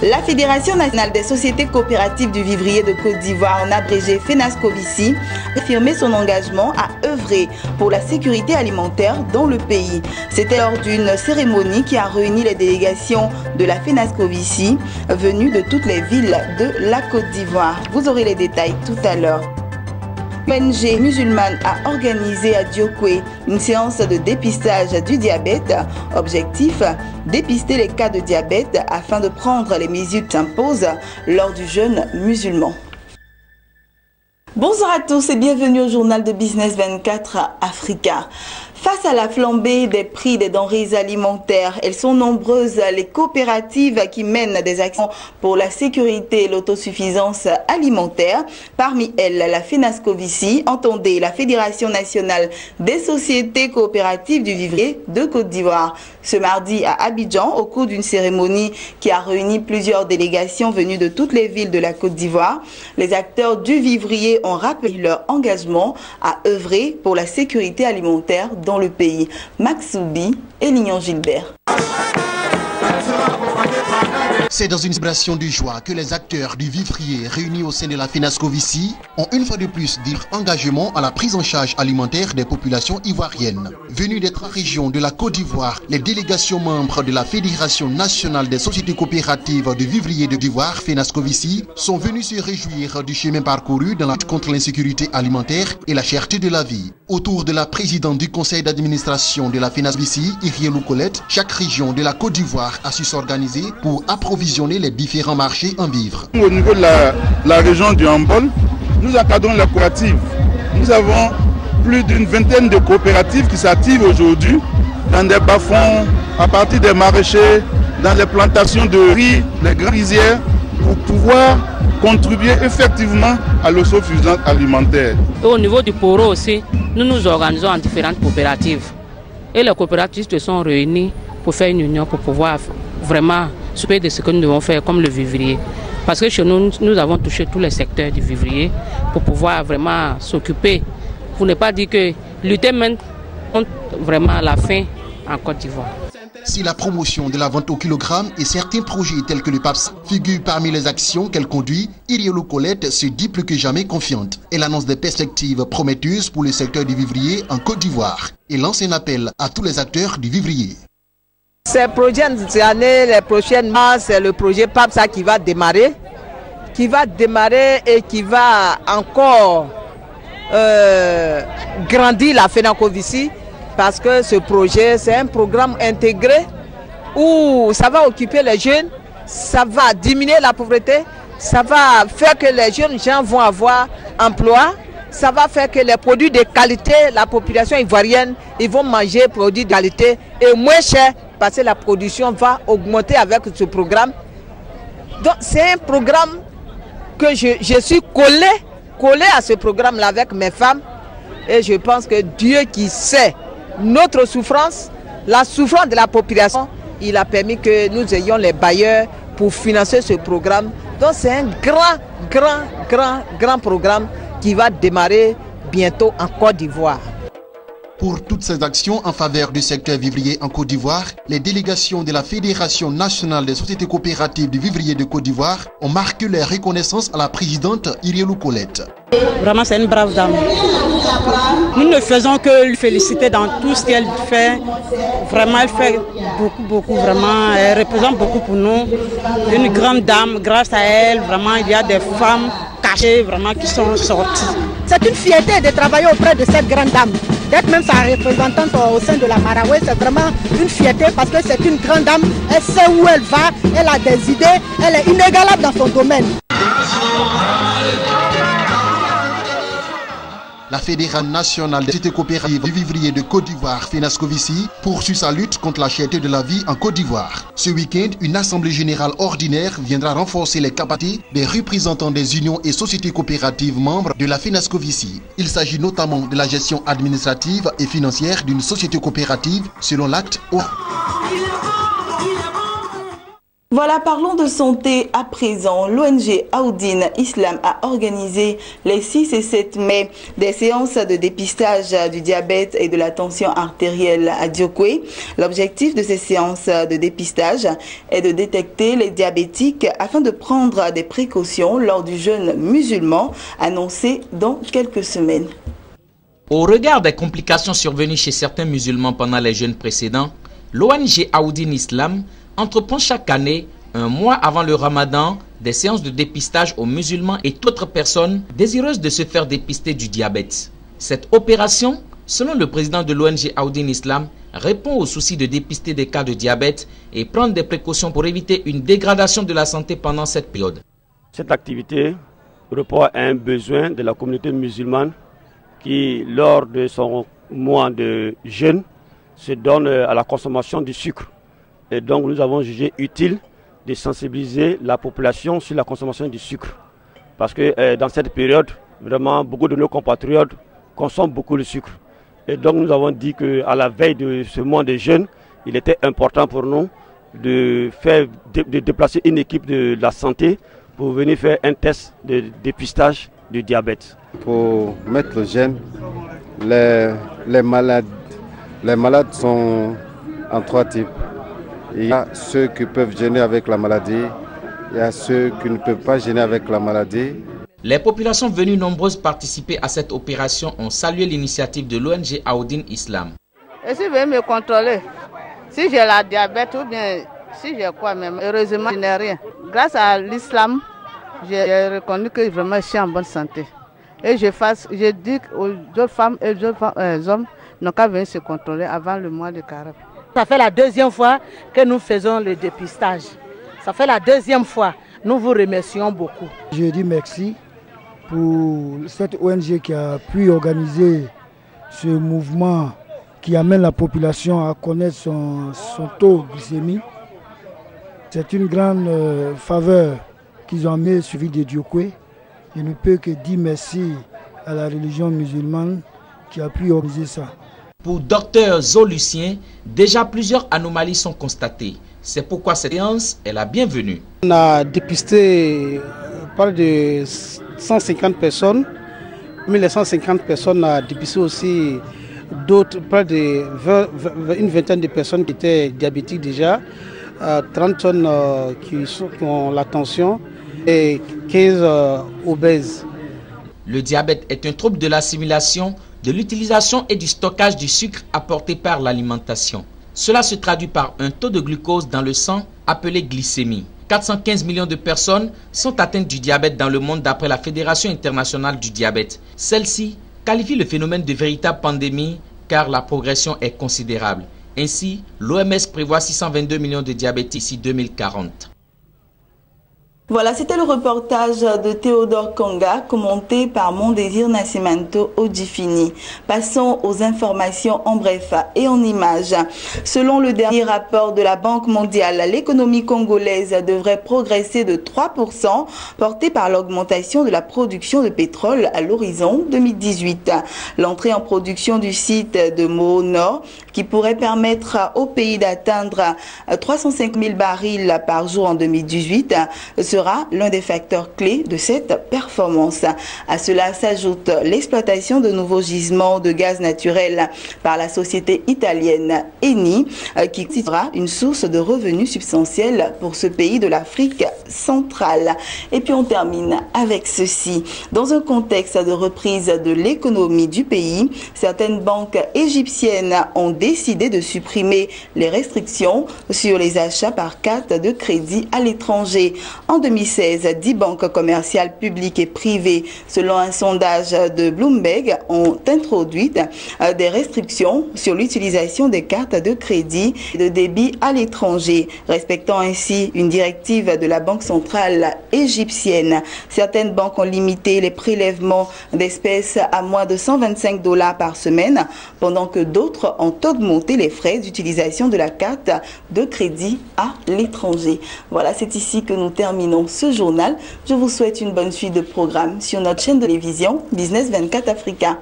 La Fédération nationale des sociétés coopératives du vivrier de Côte d'Ivoire, en abrégé FENASCOVICI, a affirmé son engagement à œuvrer pour la sécurité alimentaire dans le pays. C'était lors d'une cérémonie qui a réuni les délégations de la FENASCOVICI venues de toutes les villes de la Côte d'Ivoire. Vous aurez les détails tout à l'heure. L'ONG musulmane a organisé à Diokwe une séance de dépistage du diabète. Objectif, dépister les cas de diabète afin de prendre les mesures qui s'imposent lors du jeûne musulman. Bonjour à tous et bienvenue au journal de Business 24 Africa. Face à la flambée des prix des denrées alimentaires, elles sont nombreuses les coopératives qui mènent des actions pour la sécurité et l'autosuffisance alimentaire. Parmi elles, la FENASCOVICI, entendez la Fédération nationale des sociétés coopératives du vivrier de Côte d'Ivoire. Ce mardi à Abidjan, au cours d'une cérémonie qui a réuni plusieurs délégations venues de toutes les villes de la Côte d'Ivoire, les acteurs du vivrier ont rappelé leur engagement à œuvrer pour la sécurité alimentaire dans le pays. Max Soubi et Lignon Gilbert. C'est dans une célébration de joie que les acteurs du vivrier réunis au sein de la FENASCOVICI ont une fois de plus dit leur engagement à la prise en charge alimentaire des populations ivoiriennes. Venues des 3 régions de la Côte d'Ivoire, les délégations membres de la Fédération nationale des sociétés coopératives du vivrier de d'Ivoire, FENASCOVICI, sont venus se réjouir du chemin parcouru dans la lutte contre l'insécurité alimentaire et la cherté de la vie. Autour de la présidente du conseil d'administration de la FENASCOVICI, Irielou Colette, chaque région de la Côte d'Ivoire a su s'organiser pour approvisionner les différents marchés en vivres. Au niveau de la région du Hambol, nous encadrons les coopératives. Nous avons plus d'une vingtaine de coopératives qui s'activent aujourd'hui dans des bas-fonds, à partir des maraîchers, dans les plantations de riz, les grandes rizières, pour pouvoir contribuer effectivement à l'autosuffisance alimentaire. Et au niveau du Poro aussi, nous nous organisons en différentes coopératives. Et les coopératives se sont réunies pour faire une union pour pouvoir vraiment s'occuper de ce que nous devons faire comme le vivrier. Parce que chez nous, nous avons touché tous les secteurs du vivrier pour pouvoir vraiment s'occuper, pour ne pas dire que lutter même contre vraiment la faim en Côte d'Ivoire. Si la promotion de la vente au kilogramme et certains projets tels que le PAPS figurent parmi les actions qu'elle conduit, Irielou Colette se dit plus que jamais confiante. Elle annonce des perspectives prometteuses pour le secteur du vivrier en Côte d'Ivoire et lance un appel à tous les acteurs du vivrier. Ces prochaines années, les prochaines mois, c'est le projet PAPSA qui va démarrer et qui va encore grandir la FENASCOVICI, parce que ce projet, c'est un programme intégré où ça va occuper les jeunes, ça va diminuer la pauvreté, ça va faire que les jeunes gens vont avoir emploi, ça va faire que les produits de qualité, la population ivoirienne, ils vont manger des produits de qualité et moins cher, parce que la production va augmenter avec ce programme. Donc c'est un programme que je suis collé à ce programme-là avec mes femmes, et je pense que Dieu qui sait notre souffrance, la souffrance de la population, il a permis que nous ayons les bailleurs pour financer ce programme. Donc c'est un grand programme qui va démarrer bientôt en Côte d'Ivoire. Pour toutes ces actions en faveur du secteur vivrier en Côte d'Ivoire, les délégations de la Fédération nationale des sociétés coopératives du vivrier de Côte d'Ivoire ont marqué leur reconnaissance à la présidente Irielou Colette. Vraiment, c'est une brave dame. Nous ne faisons que lui féliciter dans tout ce qu'elle fait. Vraiment, elle fait beaucoup, vraiment. Elle représente beaucoup pour nous. Une grande dame, grâce à elle, vraiment, il y a des femmes cachées vraiment qui sont sorties. C'est une fierté de travailler auprès de cette grande dame. D'être même sa représentante au sein de la Maraoué, c'est vraiment une fierté parce que c'est une grande dame. Elle sait où elle va, elle a des idées, elle est inégalable dans son domaine. La Fédération nationale des sociétés coopératives du vivrier de Côte d'Ivoire, FENASCOVICI, poursuit sa lutte contre la cherté de la vie en Côte d'Ivoire. Ce week-end, une assemblée générale ordinaire viendra renforcer les capacités des représentants des unions et sociétés coopératives membres de la FENASCOVICI. Il s'agit notamment de la gestion administrative et financière d'une société coopérative selon l'acte. Voilà. Voilà, parlons de santé à présent. L'ONG Aoudine Islam a organisé les 6 et 7 mai des séances de dépistage du diabète et de la tension artérielle à Diokwe. L'objectif de ces séances de dépistage est de détecter les diabétiques afin de prendre des précautions lors du jeûne musulman annoncé dans quelques semaines. Au regard des complications survenues chez certains musulmans pendant les jeûnes précédents, l'ONG Aoudine Islam entreprend chaque année, un mois avant le ramadan, des séances de dépistage aux musulmans et d'autres personnes désireuses de se faire dépister du diabète. Cette opération, selon le président de l'ONG Aoudine Islam, répond au souci de dépister des cas de diabète et prendre des précautions pour éviter une dégradation de la santé pendant cette période. Cette activité répond à un besoin de la communauté musulmane qui, lors de son mois de jeûne, se donne à la consommation du sucre. Et donc nous avons jugé utile de sensibiliser la population sur la consommation du sucre. Parce que dans cette période, vraiment beaucoup de nos compatriotes consomment beaucoup le sucre. Et donc nous avons dit qu'à la veille de ce mois de jeûne, il était important pour nous de déplacer une équipe de la santé pour venir faire un test de dépistage du diabète. Pour mettre le jeûne, les malades sont en 3 types. Il y a ceux qui peuvent jeûner avec la maladie, il y a ceux qui ne peuvent pas jeûner avec la maladie. Les populations venues nombreuses participer à cette opération ont salué l'initiative de l'ONG Aoudine Islam. Et si vous voulez me contrôler, si j'ai la diabète ou bien si j'ai quoi même, heureusement je n'ai rien. Grâce à l'islam, j'ai reconnu que vraiment je suis en bonne santé. Et je dis aux autres femmes et aux autres hommes n'ont qu'à venir se contrôler avant le mois de carême. Ça fait la 2e fois que nous faisons le dépistage. Ça fait la 2e fois. Nous vous remercions beaucoup. Je dis merci pour cette ONG qui a pu organiser ce mouvement qui amène la population à connaître son taux de glycémie. C'est une grande faveur qu'ils ont amené suivi de Diokwe. Je ne peux que dire merci à la religion musulmane qui a pu organiser ça. Pour Dr Zo Lucien, déjà plusieurs anomalies sont constatées. C'est pourquoi cette séance est la bienvenue. On a dépisté près de 150 personnes. Mais les 150 personnes, on a dépisté aussi d'autres, près une vingtaine de personnes qui étaient diabétiques déjà, 30 tonnes qui ont la tension et 15 obèses. Le diabète est un trouble de l'assimilation, de l'utilisation et du stockage du sucre apporté par l'alimentation. Cela se traduit par un taux de glucose dans le sang appelé glycémie. 415 millions de personnes sont atteintes du diabète dans le monde d'après la Fédération internationale du diabète. Celle-ci qualifie le phénomène de véritable pandémie car la progression est considérable. Ainsi, l'OMS prévoit 622 millions de diabétiques d'ici 2040. Voilà, c'était le reportage de Théodore Kanga, commenté par Mondésir Nascimento Odjifini. Passons aux informations en bref et en images. Selon le dernier rapport de la Banque mondiale, l'économie congolaise devrait progresser de 3%, portée par l'augmentation de la production de pétrole à l'horizon 2018. L'entrée en production du site de Moho Nord, qui pourrait permettre au pays d'atteindre 305 000 barils par jour en 2018, sera l'un des facteurs clés de cette performance. À cela s'ajoute l'exploitation de nouveaux gisements de gaz naturel par la société italienne Eni, qui sera une source de revenus substantiels pour ce pays de l'Afrique centrale. Et puis on termine avec ceci. Dans un contexte de reprise de l'économie du pays, certaines banques égyptiennes ont décidé de supprimer les restrictions sur les achats par carte de crédit à l'étranger. En 2016, 10 banques commerciales publiques et privées, selon un sondage de Bloomberg, ont introduit des restrictions sur l'utilisation des cartes de crédit et de débit à l'étranger, respectant ainsi une directive de la Banque centrale égyptienne. Certaines banques ont limité les prélèvements d'espèces à moins de $125 par semaine, pendant que d'autres ont augmenté les frais d'utilisation de la carte de crédit à l'étranger. Voilà, c'est ici que nous terminons ce journal. Je vous souhaite une bonne suite de programmes sur notre chaîne de télévision Business 24 Africa.